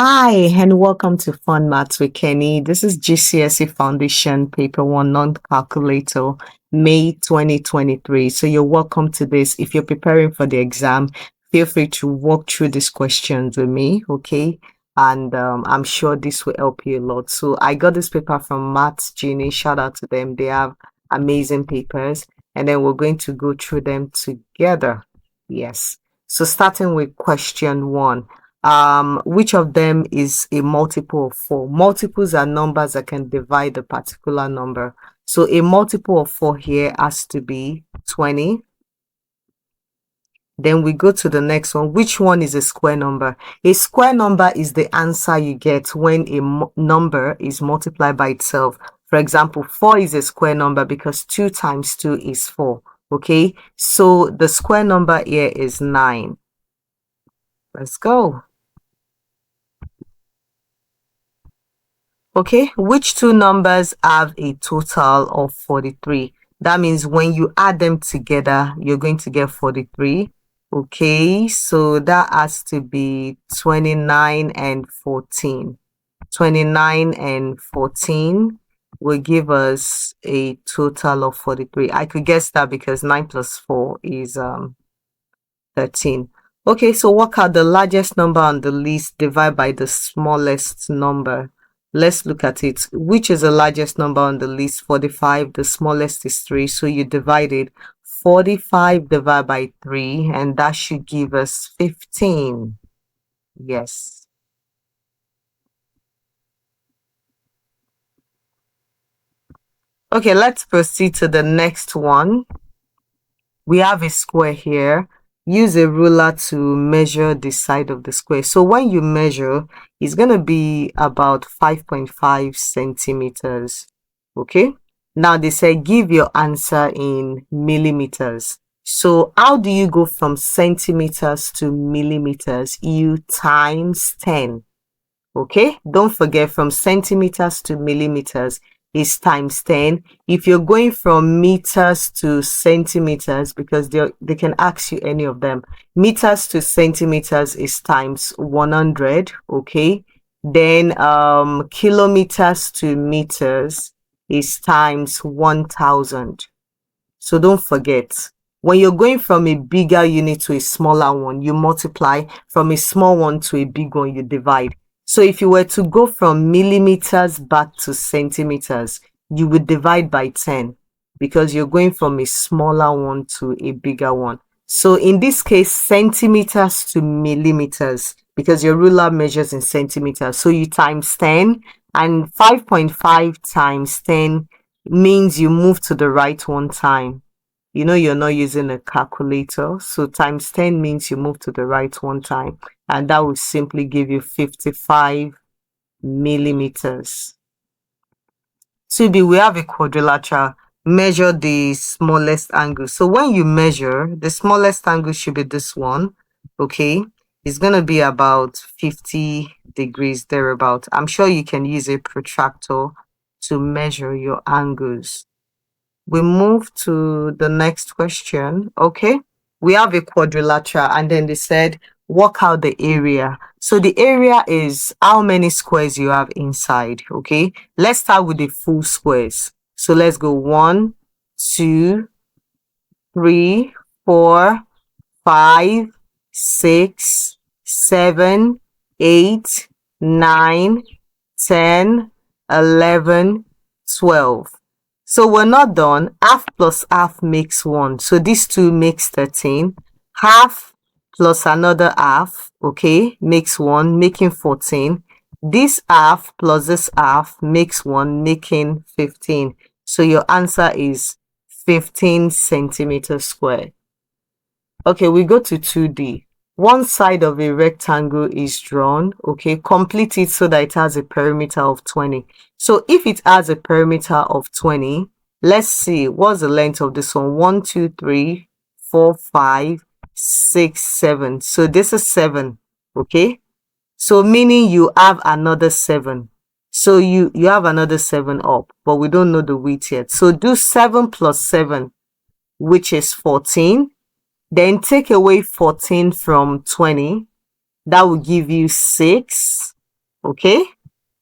Hi, and welcome to Fun Maths with Kenny. This is GCSE Foundation Paper 1 Non-Calculator, May 2023. So you're welcome to this. If you're preparing for the exam, feel free to walk through these questions with me, okay? And I'm sure this will help you a lot. So I got this paper from Maths Genie. Shout out to them. They have amazing papers. And then we're going to go through them together. Yes. So starting with question 1. Which of them is a multiple of 4? Multiples are numbers that can divide a particular number. So a multiple of 4 here has to be 20. Then we go to the next one. Which one is a square number? A square number is the answer you get when a number is multiplied by itself. For example, 4 is a square number because 2 times 2 is 4. Okay, so the square number here is 9. Let's go. Okay, which two numbers have a total of 43? That means when you add them together, you're going to get 43. Okay, so that has to be 29 and 14. 29 and 14 will give us a total of 43. I could guess that because 9 plus 4 is 13. Okay, so work out the largest number on the list, divide by the smallest number. Let's look at it. Which is the largest number on the list? 45. The smallest is 3. So you divide it. 45 divided by 3, and that should give us 15. Yes. Okay, let's proceed to the next one. We have a square here. Use a ruler to measure the side of the square. So when you measure, it's going to be about 5.5 centimeters. Okay. Now they say give your answer in millimeters. So how do you go from centimeters to millimeters? You times 10. Okay, don't forget from centimeters to millimeters is times 10. If you're going from meters to centimeters, because they can ask you any of them, meters to centimeters is times 100. Okay, then kilometers to meters is times 1000. So don't forget, when you're going from a bigger unit to a smaller one, you multiply. From a small one to a big one, you divide. So if you were to go from millimeters back to centimeters, you would divide by 10 because you're going from a smaller one to a bigger one. So in this case, centimeters to millimeters, because your ruler measures in centimeters. So you times 10, and 5.5 times 10 means you move to the right one time. You know you're not using a calculator, so times 10 means you move to the right one time, and that will simply give you 55 millimeters. 2b, we have a quadrilateral. Measure the smallest angle. So when you measure, the smallest angle should be this one. Okay, it's going to be about 50 degrees thereabout. I'm sure you can use a protractor to measure your angles. We move to the next question. Okay, we have a quadrilateral, and then they said work out the area. So the area is how many squares you have inside. Okay, let's start with the full squares. So let's go 1, 2, 3, 4, 5, 6, 7, 8, 9, 10, 11, 12. So we're not done. Half plus half makes 1. So these two makes 13. Half plus another half, okay, makes 1, making 14. This half plus this half makes 1, making 15. So your answer is 15 centimeters squared. Okay, we go to 2D. One side of a rectangle is drawn. Okay, complete it so that it has a perimeter of 20. So if it has a perimeter of 20, let's see what's the length of this one. 1, 2, 3, 4, 5, 6, 7. So this is 7. Okay, so meaning you have another 7. So you have another 7 up, but we don't know the width yet. So do 7 plus 7, which is 14. Then take away 14 from 20. That will give you 6. Okay,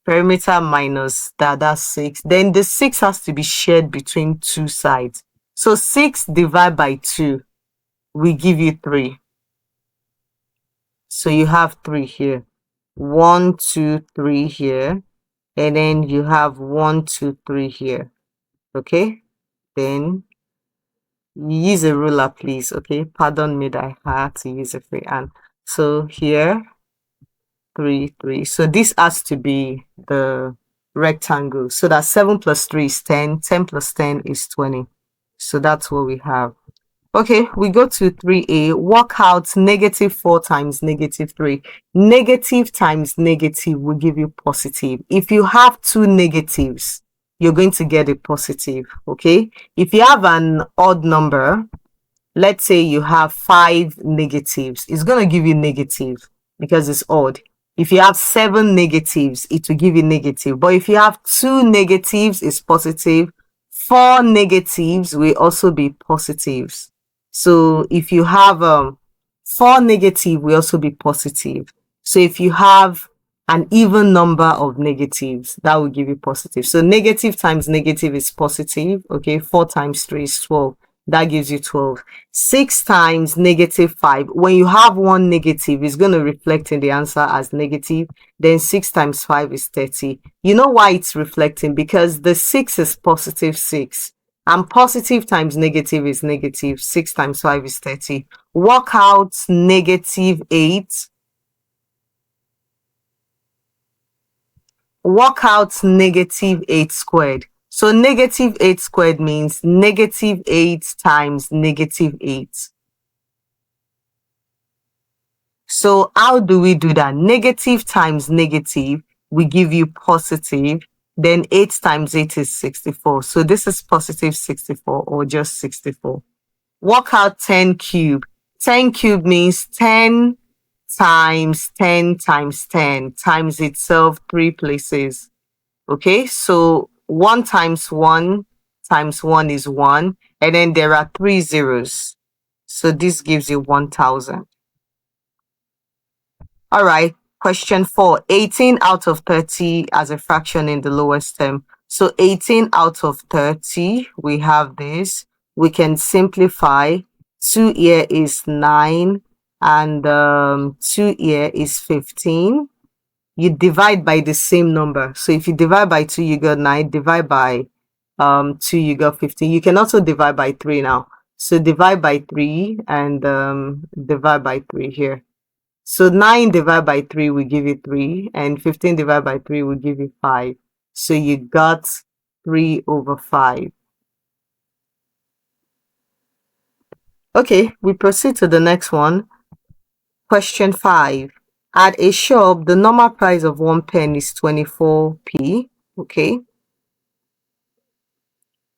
perimeter minus that's 6. Then the 6 has to be shared between two sides. So 6 divided by 2 will give you 3. So you have 3 here. 1, 2, 3 here. And then you have 1, 2, 3 here. Okay, then use a ruler, please. Okay, pardon me that I had to use a freehand. So here 3, 3. So this has to be the rectangle. So that 7 plus 3 is 10. 10 plus 10 is 20. So that's what we have. Okay, we go to 3a. Work out -4 times -3. Negative times negative will give you positive. If you have two negatives, you're going to get a positive. Okay, if you have an odd number, let's say you have 5 negatives, it's going to give you negative because it's odd. If you have 7 negatives, it will give you negative. But if you have 2 negatives, it's positive. 4 negatives will also be positives. So if you have 4 negative will also be positive. So if you have an even number of negatives, that will give you positive. So negative times negative is positive. Okay, 4 times 3 is 12. That gives you 12. 6 times -5. When you have one negative, it's going to reflect in the answer as negative. Then 6 times 5 is 30. You know why it's reflecting? Because the 6 is positive 6. And positive times negative is negative. 6 times 5 is 30. Work out -8. Work out -8 squared. So -8 squared means -8 times -8. So how do we do that? Negative times negative, we give you positive. Then 8 times 8 is 64. So this is positive 64 or just 64. Work out 10 cube. 10 cube means 10 times 10 times 10 times itself 3 places. Okay, so 1 times 1 times 1 is 1. And then there are 3 zeros. So this gives you 1000. All right, question 4. 18 out of 30 as a fraction in the lowest term. So 18 out of 30, we have this. We can simplify. 2 here is 9 and 2 here is 15. You divide by the same number. So if you divide by 2, you got 9. Divide by 2, you got 15. You can also divide by 3 now. So divide by 3 and divide by 3 here. So 9 divided by 3 will give you 3, and 15 divided by 3 will give you 5. So you got 3/5. Okay, we proceed to the next one. Question 5. At a shop, the normal price of 1 pen is 24p. Okay.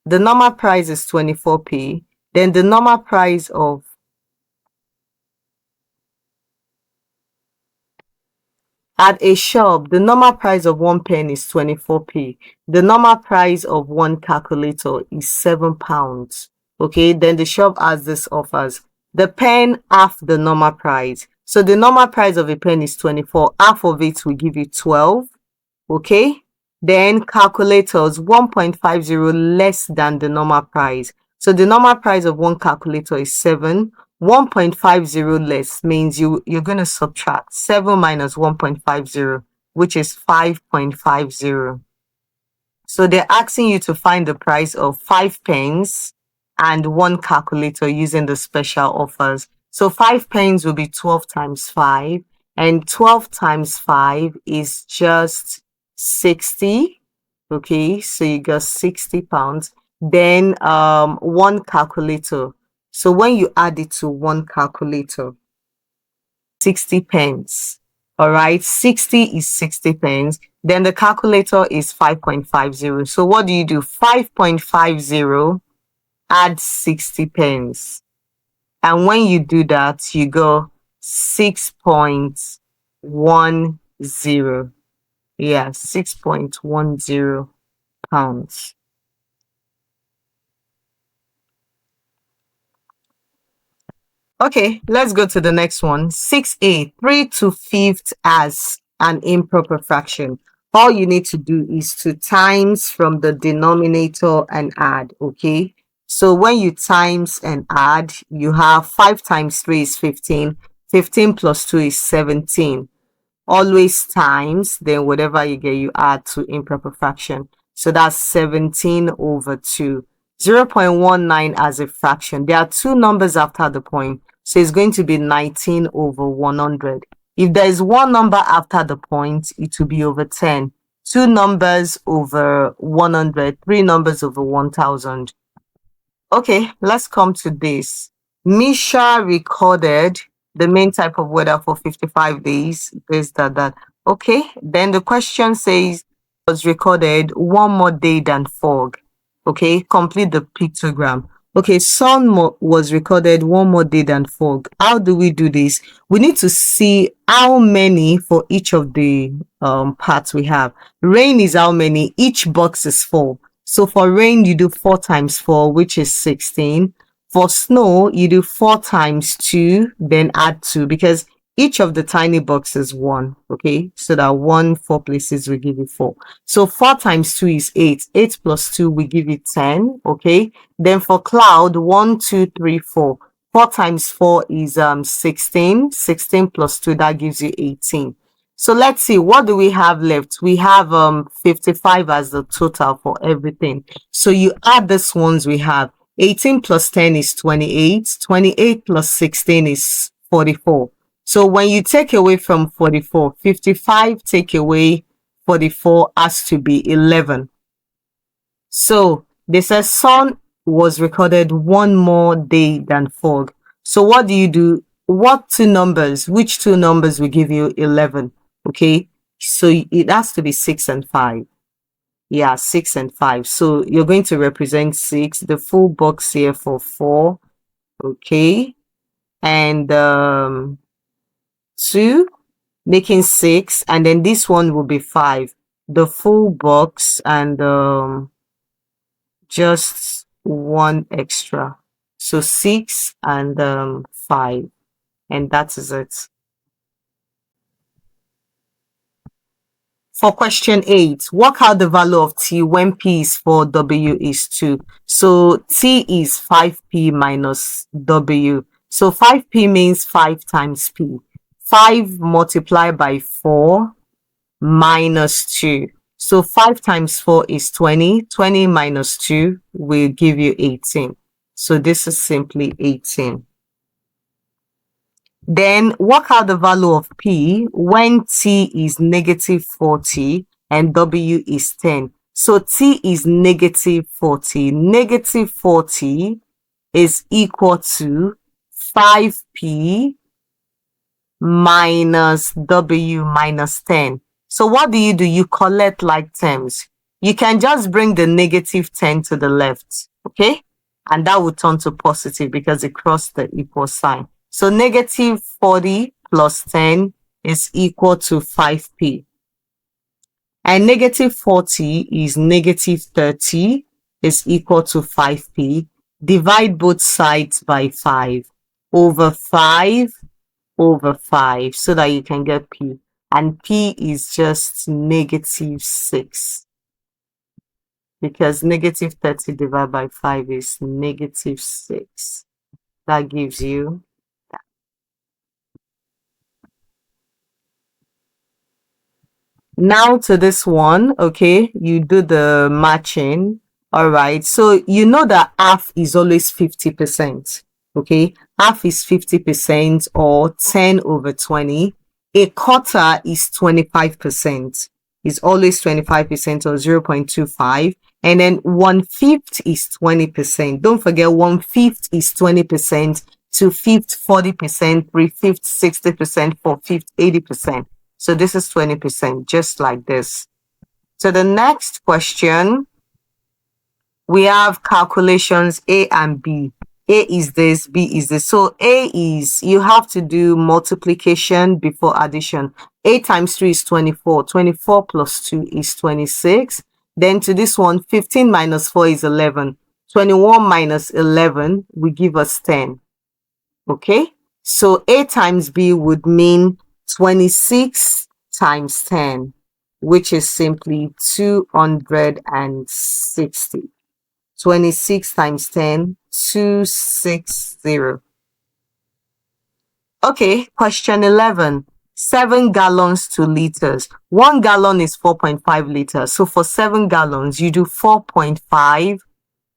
The normal price is 24p. Then the normal price of At a shop, the normal price of 1 pen is 24p. The normal price of one calculator is £7. Okay, then the shop has this offers. The pen half the normal price. So the normal price of a pen is 24. Half of it will give you 12. Okay, then calculators 1.50 less than the normal price. So the normal price of one calculator is 7. 1.50 less means you're going to subtract 7 minus 1.50, which is 5.50. So they're asking you to find the price of 5 pens and one calculator using the special offers. So 5 pens will be 12 times 5, and 12 times 5 is just 60. Okay, so you got £60. Then one calculator. So when you add it to one calculator, 60 pence. All right, 60 is 60 pence. Then the calculator is 5.50. So what do you do? 5.50 add 60 pence. And when you do that, you go 6.10. Yeah, 6.10 pounds. Okay, let's go to the next one. 6a, 3 to 5th as an improper fraction, all you need to do is to times from the denominator and add, okay? So when you times and add, you have 5 times 3 is 15. 15 plus 2 is 17. Always times, then whatever you get, you add to improper fraction. So that's 17 over 2. 0.19 as a fraction. There are two numbers after the point. So it's going to be 19 over 100. If there is one number after the point, it will be over 10. Two numbers over 100, three numbers over 1000. Okay, let's come to this. Misha recorded the main type of weather for 55 days. This, that. Okay, then the question says was recorded one more day than fog. Okay, complete the pictogram. Okay, sun was recorded one more day than fog. How do we do this? We need to see how many for each of the parts we have. Rain is how many? Each box is 4. So for rain, you do 4 times 4, which is 16. For snow, you do 4 times 2, then add 2, because each of the tiny boxes 1, okay? So that 1, 4 places will give you 4. So 4 times 2 is 8. 8 plus 2 will give you 10, okay? Then for cloud, 1, 2, 3, 4. 4 times 4 is 16. 16 plus 2, that gives you 18. So let's see, what do we have left? We have 55 as the total for everything. So you add these ones we have. 18 plus 10 is 28. 28 plus 16 is 44. So when you take away from 44, 55 take away 44 has to be 11. So they said sun was recorded one more day than fog. So what do? What two numbers? Which two numbers will give you 11? Okay, so it has to be 6 and 5. Yeah, 6 and 5. So you're going to represent 6. The full box here for 4. Okay, and 2, making 6, and then this one will be 5. The full box and just 1 extra. So 6 and 5, and that is it. For question 8, work out the value of t when p is 4, w is 2. So t is 5p minus w. So 5p means 5 times p. 5 multiplied by 4 minus 2. So 5 times 4 is 20. 20 minus 2 will give you 18. So this is simply 18. Then work out the value of p when t is negative 40 and w is 10. So t is negative 40. Negative 40 is equal to 5p minus w minus 10. So what do? You collect like terms. You can just bring the negative 10 to the left, okay? And that will turn to positive because it crossed the equal sign. So negative 40 plus 10 is equal to 5p. And negative 40 is negative 30 is equal to 5p. Divide both sides by 5 over 5 over 5 so that you can get p. And p is just negative 6. Because negative 30 divided by 5 is negative 6. That gives you that. Now to this one, okay, you do the matching. All right, so you know that half is always 50%. Okay, half is 50% or 10 over 20. A quarter is 25%. It's always 25% or 0.25. And then 1/5 is 20%. Don't forget 1/5 is 20%, 2/5 40%, 3/5 60%, 4/5 80%. So this is 20%, just like this. So the next question, we have calculations A and B. A is this, B is this. So A is, you have to do multiplication before addition. A times 3 is 24. 24 plus 2 is 26. Then to this one, 15 minus 4 is 11. 21 minus 11 will give us 10. Okay? So A times B would mean 26 times 10, which is simply 260. 26 times 10, 260. Okay, question 11. 7 gallons to liters. 1 gallon is 4.5 liters. So for 7 gallons, you do 4.5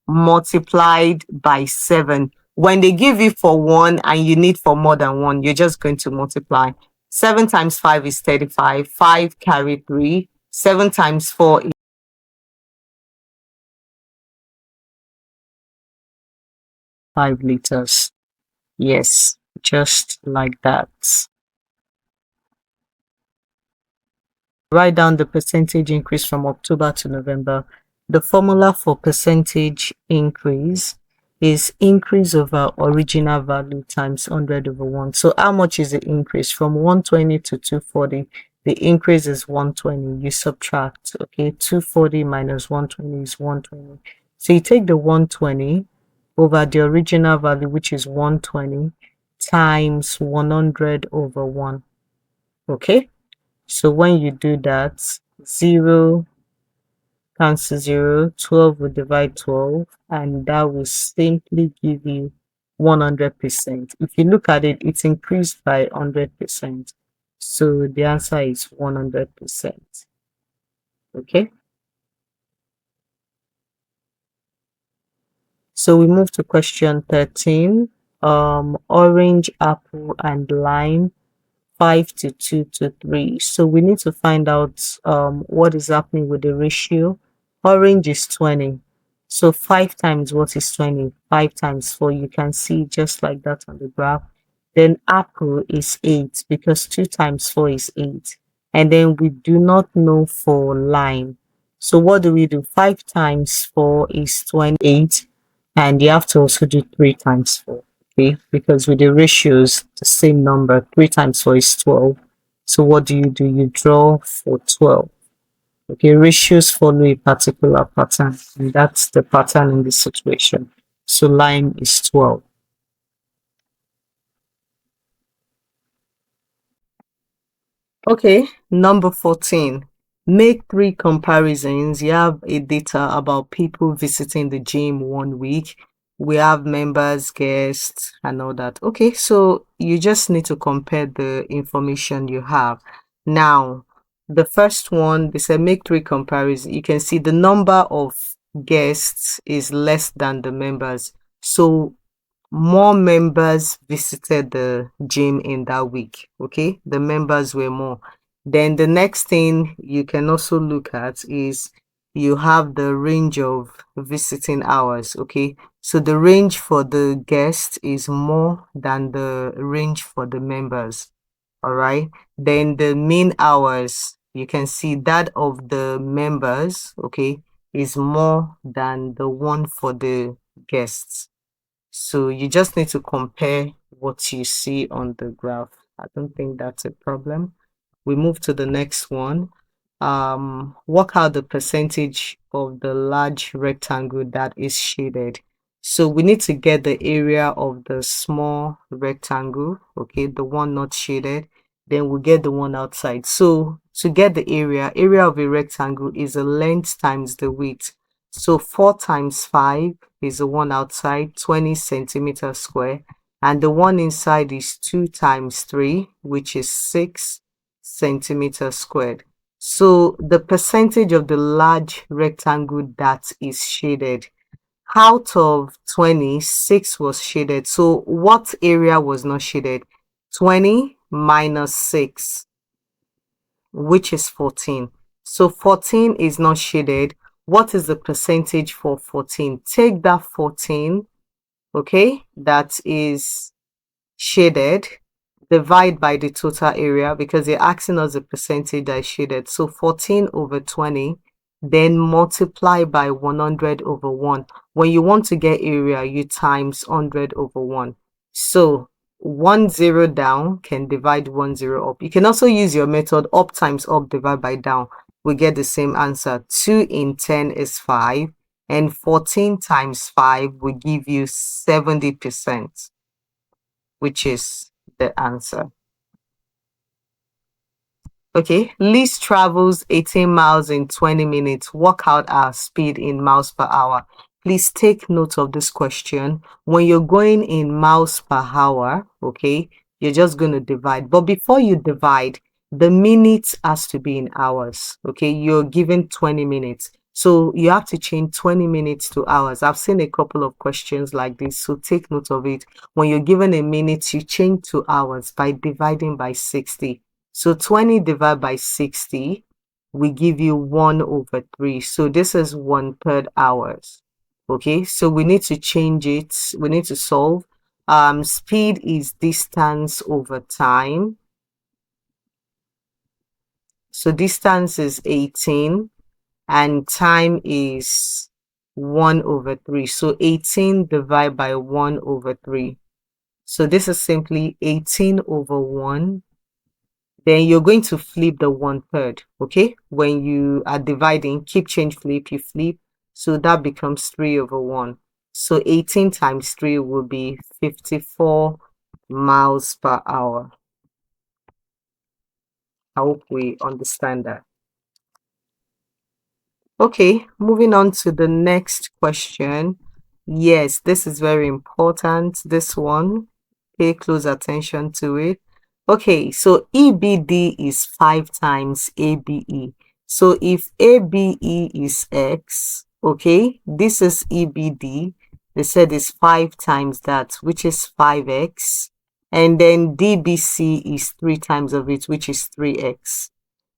multiplied by 7. When they give you for 1 and you need for more than 1, you're just going to multiply. 7 times 5 is 35. 5 carry 3. 7 times 4 is 5 liters. Yes, just like that. Write down the percentage increase from October to November. The formula for percentage increase is increase over original value times 100 over 1. So how much is the increase? From 120 to 240, the increase is 120. You subtract, okay? 240 minus 120 is 120. So you take the 120 over the original value, which is 120, times 100 over 1, okay? So when you do that, 0 cancel 0, 12 will divide 12, and that will simply give you 100%. If you look at it, it's increased by 100%. So the answer is 100%. Okay. So we move to question 13. Orange, apple, and lime. 5 to 2 to 3. So we need to find out what is happening with the ratio. Orange is 20. So 5 times what is 20? 5 times 4. You can see just like that on the graph. Then apple is 8 because 2 times 4 is 8. And then we do not know for lime. So what do we do? 5 times 4 is 28. And you have to also do 3 times 4. Okay, because with the ratios, the same number, 3 times 4 is 12. So what do? You draw for 12. Okay, ratios follow a particular pattern, and that's the pattern in this situation. So line is 12. Okay, number 14. Make 3 comparisons. You have a data about people visiting the gym 1 week. We have members, guests, and all that. Okay, so you just need to compare the information you have. Now, the first one, they said make 3 comparisons. You can see the number of guests is less than the members. So more members visited the gym in that week. Okay, the members were more. Then the next thing you can also look at is you have the range of visiting hours. Okay, so the range for the guest is more than the range for the members. All right, then the mean hours, you can see that of the members, okay, is more than the one for the guests. So you just need to compare what you see on the graph. I don't think that's a problem. We move to the next one. Work out the percentage of the large rectangle that is shaded. So we need to get the area of the small rectangle, okay, the one not shaded. Then we'll get the one outside. So to get the area of a rectangle is the length times the width. So 4 times 5 is the one outside, 20 centimeters square. And the one inside is 2 times 3, which is 6 centimeters squared. So the percentage of the large rectangle that is shaded, out of 20, 6 was shaded. So what area was not shaded? 20 minus 6, which is 14. So 14 is not shaded. What is the percentage for 14? Take that 14, okay, that is shaded, divide by the total area because they're asking us the percentage that is shaded. So 14 over 20, then multiply by 100 over 1. When you want to get area, you times 100 over 1. So 1 0 down can divide 1 0 up. You can also use your method up times up divide by down. We get the same answer. 2 in 10 is 5, and 14 times 5 will give you 70%, which is the answer. Okay, Liz travels 18 miles in 20 minutes. Work out our speed in miles per hour. Please take note of this question. When you're going in miles per hour, okay, you're just going to divide. But before you divide, the minutes has to be in hours. Okay, you're given 20 minutes. So you have to change 20 minutes to hours. I've seen a couple of questions like this, so take note of it. When you're given a minute, you change to hours by dividing by 60. So 20 divided by 60 we give you 1/3. So this is 1/3 hours. Okay, so we need to change it. We need to solve. Speed is distance over time. So distance is 18 and time is 1/3. So 18 divided by 1/3. So this is simply 18 over 1. Then you're going to flip the 1/3. Okay, when you are dividing, keep change, flip, you flip. So that becomes 3/1. So 18 times 3 will be 54 miles per hour. I hope we understand that. Okay, moving on to the next question. Yes, this is very important. This one, pay close attention to it. Okay, so EBD is 5 times ABE. So if ABE is X, okay, this is EBD. They said it's 5 times that, which is 5X. And then DBC is 3 times of it, which is 3X.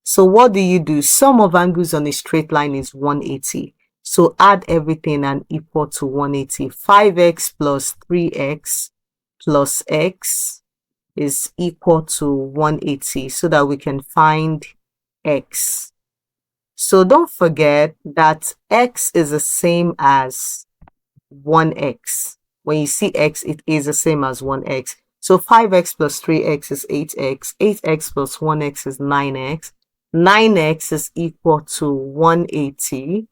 So what do? Sum of angles on a straight line is 180. So add everything and equal to 180. 5x plus 3x plus x is equal to 180 so that we can find x. So don't forget that x is the same as 1x. When you see x, it is the same as 1x. So 5x plus 3x is 8x. 8x plus 1x is 9x. 9x is equal to 180.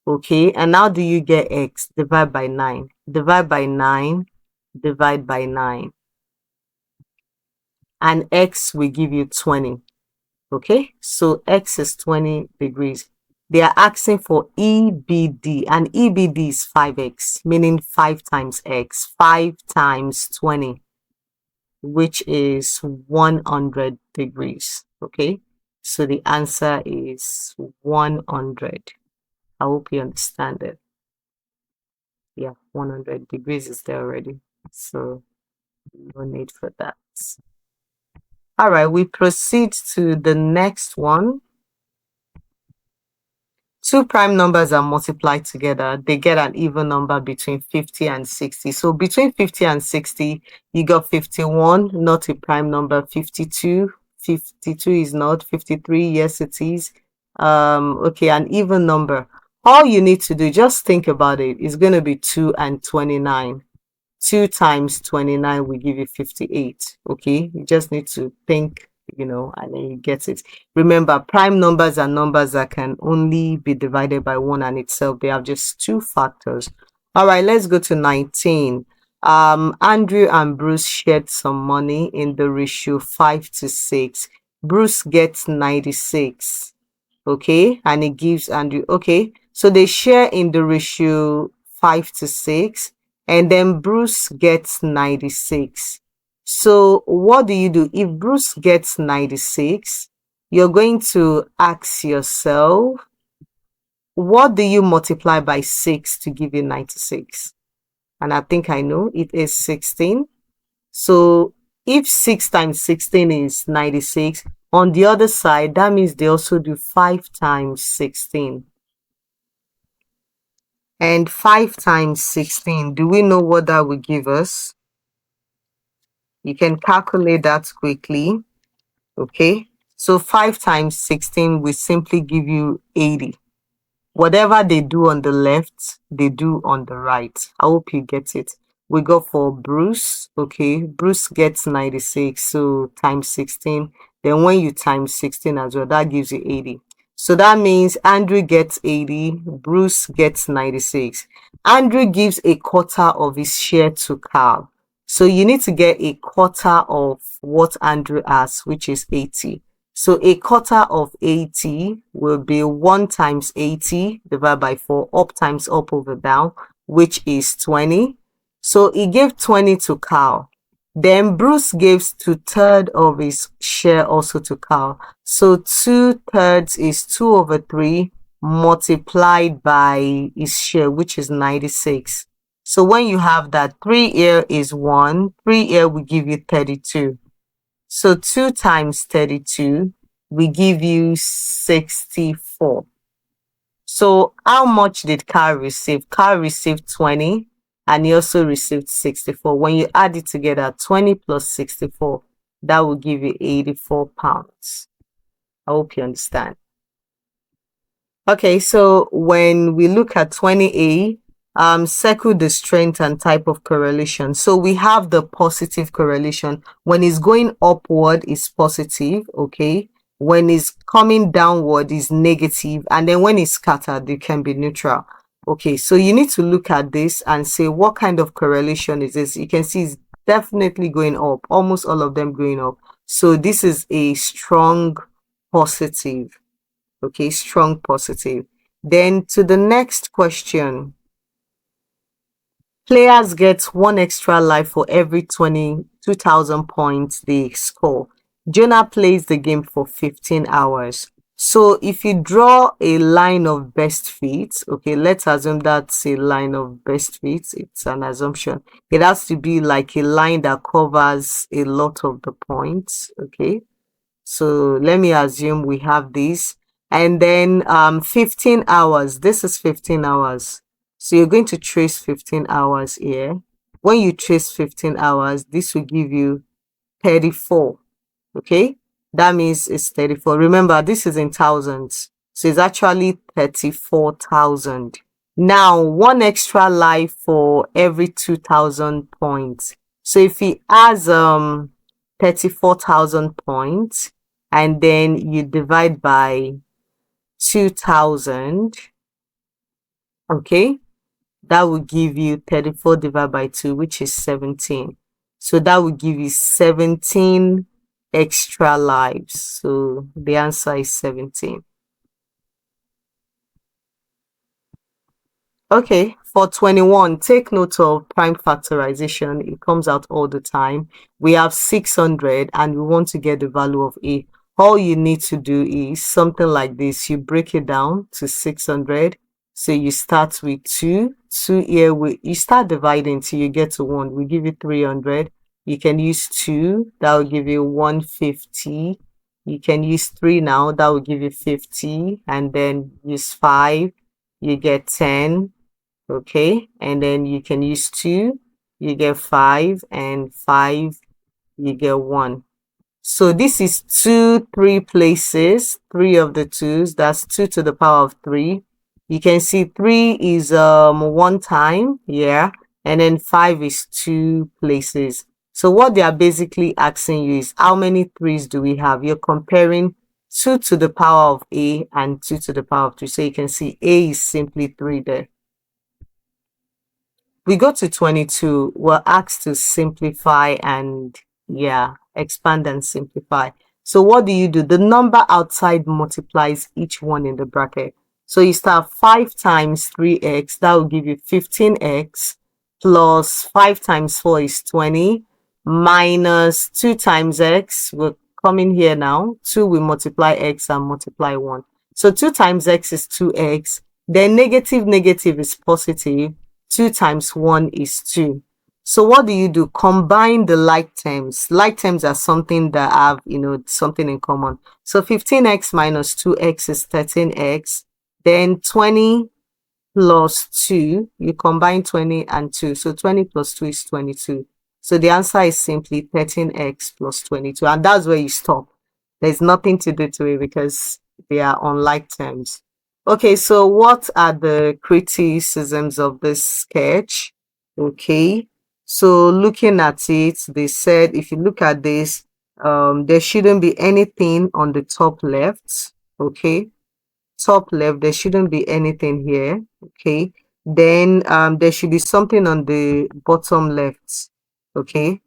Okay, and now do you get x? Divide by 9. Divide by 9. Divide by 9. And x will give you 20. Okay, so x is 20 degrees. They are asking for EBD, and EBD is 5x, meaning 5 times x. 5 times 20, which is 100 degrees. Okay, so the answer is 100. I hope you understand it. Yeah, 100 degrees is there already, so no need for that. All right, we proceed to the next one. Two prime numbers are multiplied together, they get an even number between 50 and 60. So between 50 and 60, you got 51, not a prime number. 52, 52 is not. 53, yes it is. Okay, an even number. All you need to do, just think about it, is going to be 2 and 29. 2 times 29 will give you 58. Okay, you just need to think, and then you get it. Remember, prime numbers are numbers that can only be divided by 1 and itself. They have just 2 factors. All right, let's go to 19. Andrew and Bruce shared some money in the ratio 5:6. Bruce gets 96. Okay, and it gives Andrew. Okay, so they share in the ratio 5:6, and then Bruce gets 96. So what do? If Bruce gets 96, you're going to ask yourself, what do you multiply by 6 to give you 96? And I think I know, it is 16. So if 6 times 16 is 96, on the other side, that means they also do 5 times 16. And 5 times 16, do we know what that will give us? You can calculate that quickly. Okay, so 5 times 16 will simply give you 80. Whatever they do on the left, they do on the right. I hope you get it. We go for Bruce. Okay, Bruce gets 96, so times 16. Then when you times 16 as well, that gives you 80. So that means Andrew gets 80, Bruce gets 96. Andrew gives a quarter of his share to Carl. So you need to get a quarter of what Andrew has, which is 80. So a quarter of 80 will be 1 times 80 divided by 4, up times up over down, which is 20. So he gave 20 to Carl. Then Bruce gives 2/3 of his share also to Carl. So 2/3 is 2 over 3 multiplied by his share, which is 96. So when you have that, 3 here is 1, 3 here will give you 32. So 2 times 32 will give you 64. So how much did Carl receive? Carl received 20 and he also received 64. When you add it together, 20 plus 64, that will give you 84 pounds. I hope you understand. Okay, so when we look at 20A, circle the strength and type of correlation. So we have the positive correlation. When it's going upward, it's positive, okay? When it's coming downward, it's negative. And then when it's scattered, it can be neutral. Okay, so you need to look at this and say, what kind of correlation is this? You can see it's definitely going up, almost all of them going up. So this is a strong positive. Okay, strong positive. Then to the next question. Players get 1 extra life for every 22,000 points they score. Jonah plays the game for 15 hours. So if you draw a line of best fit, okay, let's assume that's a line of best fit. It's an assumption. It has to be like a line that covers a lot of the points, okay? So let me assume we have this. And then 15 hours. This is 15 hours. So you're going to trace 15 hours here. When you trace 15 hours, this will give you 34. Okay? That means it's 34. Remember, this is in thousands. So it's actually 34,000. Now, 1 extra life for every 2,000 points. So if he has 34,000 points and then you divide by 2,000, okay, that will give you 34 divided by 2, which is 17. So that will give you 17 extra lives. So the answer is 17. Okay, for 21, take note of prime factorization. It comes out all the time. We have 600 and we want to get the value of A. All you need to do is something like this. You break it down to 600. So you start with 2. 2 here, you start dividing till you get to 1. We give you 300. You can use 2. That will give you 150. You can use 3 now. That will give you 50. And then use 5. You get 10. Okay, and then you can use 2, you get 5, and 5, you get 1. So this is 2, 3 places, 3 of the 2's, that's 2 to the power of 3. You can see 3 is 1 time, yeah, and then 5 is 2 places. So what they are basically asking you is how many 3's do we have? You're comparing 2 to the power of A and 2 to the power of 3. So you can see A is simply 3 there. We go to 22, we're asked to simplify and expand and simplify. So what do? The number outside multiplies each one in the bracket. So you start 5 times 3x, that will give you 15x, plus 5 times 4 is 20, minus 2 times x, we're coming here now, 2 will multiply x and multiply 1. So 2 times x is 2x, then negative is positive, 2 times 1 is 2. So what do? Combine the like terms. Like terms are something that have, something in common. So 15x minus 2x is 13x. Then 20 plus 2, you combine 20 and 2. So 20 plus 2 is 22. So the answer is simply 13x plus 22. And that's where you stop. There's nothing to do to it because they are unlike terms. Okay, so what are the criticisms of this sketch? Okay, so looking at it, they said if you look at this, there shouldn't be anything on the top left. Okay, top left, there shouldn't be anything here. Okay, then there should be something on the bottom left. Okay,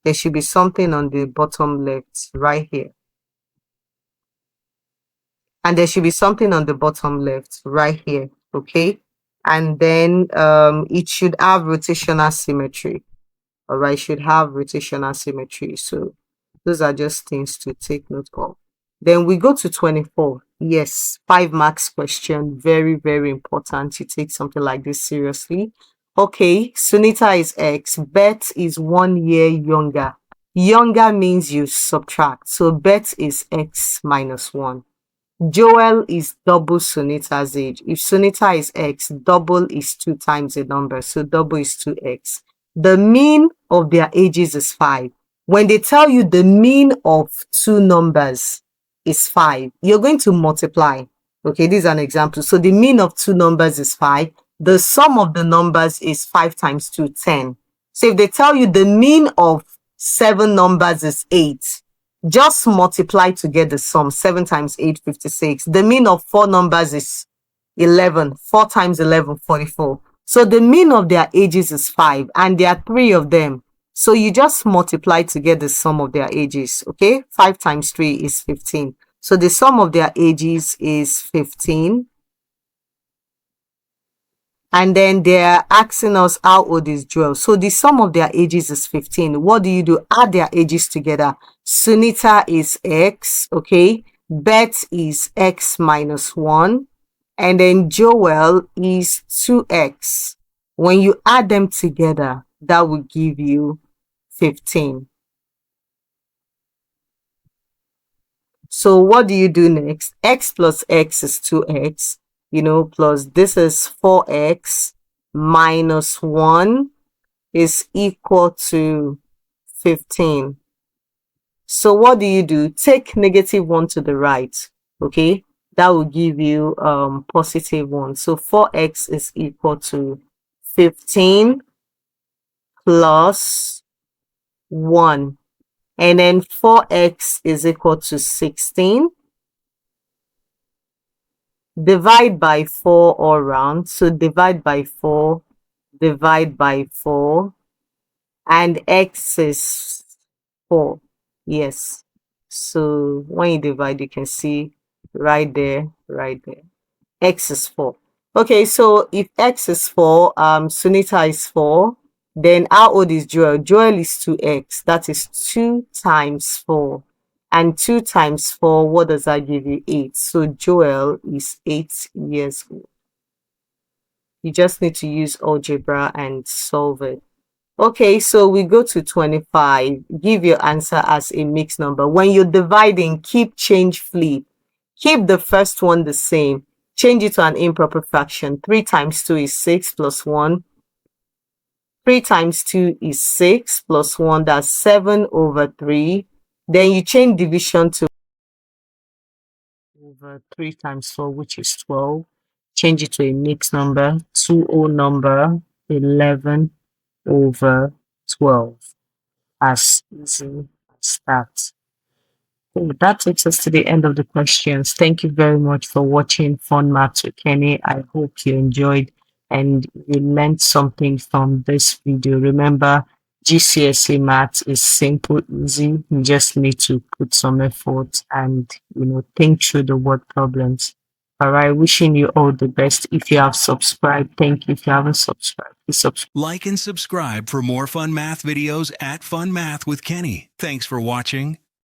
there should be something on the bottom left right here. and there should be something on the bottom left right here, okay? And then it should have rotational symmetry. All right, should have rotational symmetry. So those are just things to take note of. Then we go to 24. Yes, 5 marks question. Very, very important. You take something like this seriously. Okay, Sunita is X. Bet is 1 year younger. Younger means you subtract. So Bet is X minus 1. Joel is double Sunita's age. If Sunita is X, double is 2 times a number. So double is 2X. The mean of their ages is 5. When they tell you the mean of two numbers is 5, you're going to multiply. Okay, this is an example. So the mean of two numbers is 5. The sum of the numbers is 5 times 2, 10. So if they tell you the mean of 7 numbers is 8, just multiply to get the sum. 7 times 8, 56. The mean of 4 numbers is 11. 4 times 11, 44. So the mean of their ages is 5, and there are 3 of them. So you just multiply to get the sum of their ages, okay? 5 times 3 is 15. So the sum of their ages is 15. And then they're asking us how old is Joel. So the sum of their ages is 15. What do? Add their ages together. Sunita is X, okay? Bet is X minus 1. And then Joel is 2X. When you add them together, that will give you 15. So what do you do next? X plus X is 2X, plus this is 4X minus 1 is equal to 15. So what do? Take negative 1 to the right, okay? That will give you positive 1. So 4X is equal to 15 plus 1. And then 4X is equal to 16. Divide by 4 all round. So divide by 4, divide by 4. And X is 4. Yes. So when you divide, you can see right there. X is 4. Okay, so if X is 4, Sunita is 4, then how old is Joel? Joel is 2X. That is 2 times 4. And 2 times 4, what does that give you? 8. So Joel is 8 years old. You just need to use algebra and solve it. Okay, so we go to 25. Give your answer as a mixed number. When you're dividing, keep change flip. Keep the first one the same. Change it to an improper fraction. 3 times 2 is 6 plus 1. 3 times 2 is 6 plus 1. That's 7 over 3. Then you change division to over 3 times 4, which is 12. Change it to a mixed number. 2 whole number, 11 over 12. As easy as that. So that takes us to the end of the questions. Thank you very much for watching Fun Maths with Kenny. I hope you enjoyed and you learned something from this video. Remember, GCSE Maths is simple, easy. You just need to put some effort and, think through the word problems. All right, wishing you all the best. If you have subscribed, thank you. If you haven't subscribed, please subscribe. Like and subscribe for more fun math videos at Fun Math with Kenny. Thanks for watching.